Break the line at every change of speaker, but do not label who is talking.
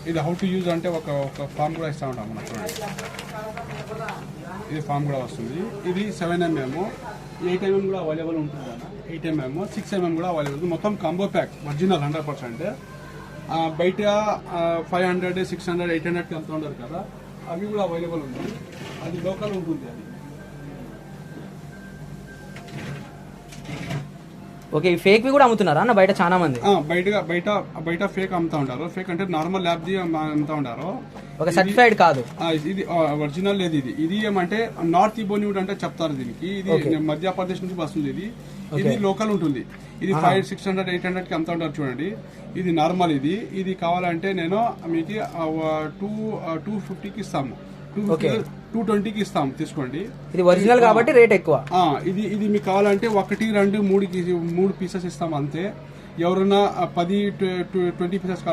ఇది how to use అంటే ఒక ఫామ్ కూడా ఇస్తూ ఉంటాం మనం. ఇది ఫామ్ కూడా వస్తుంది. ఇది 7mm, 8mm కూడా అవైలబుల్ ఉంటుంది అన్న. 8mm, 6mm కూడా అవైలబుల్. మొత్తం కాంబో ప్యాక్ ఒరిజినల్ 100%. బయట 500, 600, 800కి అంత ఉండరు కదా, అవి కూడా అవైలబుల్ ఉంది. అది లోకల్ ఉంటుంది. అది
ఓకే, ఫేక్ వి కూడా అమ్ముతున్నారా అన్న బయట చాలా మంది?
బయట ఫేక్ అమ్ముతా ఉంటారు. ఫేక్ అంటే నార్మల్ ల్యాబ్ ది అమ్ముతా ఉంటారు.
ఒక సర్టిఫైడ్ కాదు
ఇది ఒరిజినల్ లేదు. ఇది ఏమంటే నార్త్ బోలీవుడ్ అంటే చెప్తారు దీనికి. ఇది మధ్యప్రదేశ్ నుంచి వస్తుంది. ఇది లోకల్ ఉంటుంది. ఇది 500, 600, 800కి అమ్ముతా ఉంటారు చూడండి. ఇది నార్మల్. ఇది కావాలంటే నేను మీకు 250కి ఇస్తాము. 220కి ఇస్తాం, తీసుకోండి.
ఇది ఒరిజినల్ కాబట్టి రేట్ ఎక్కువ.
ఇది మీకు కావాలంటే 1, 2, 3 పీసెస్ ఇస్తాం అంతే. ఎవరైనా 10, 20 పీసెస్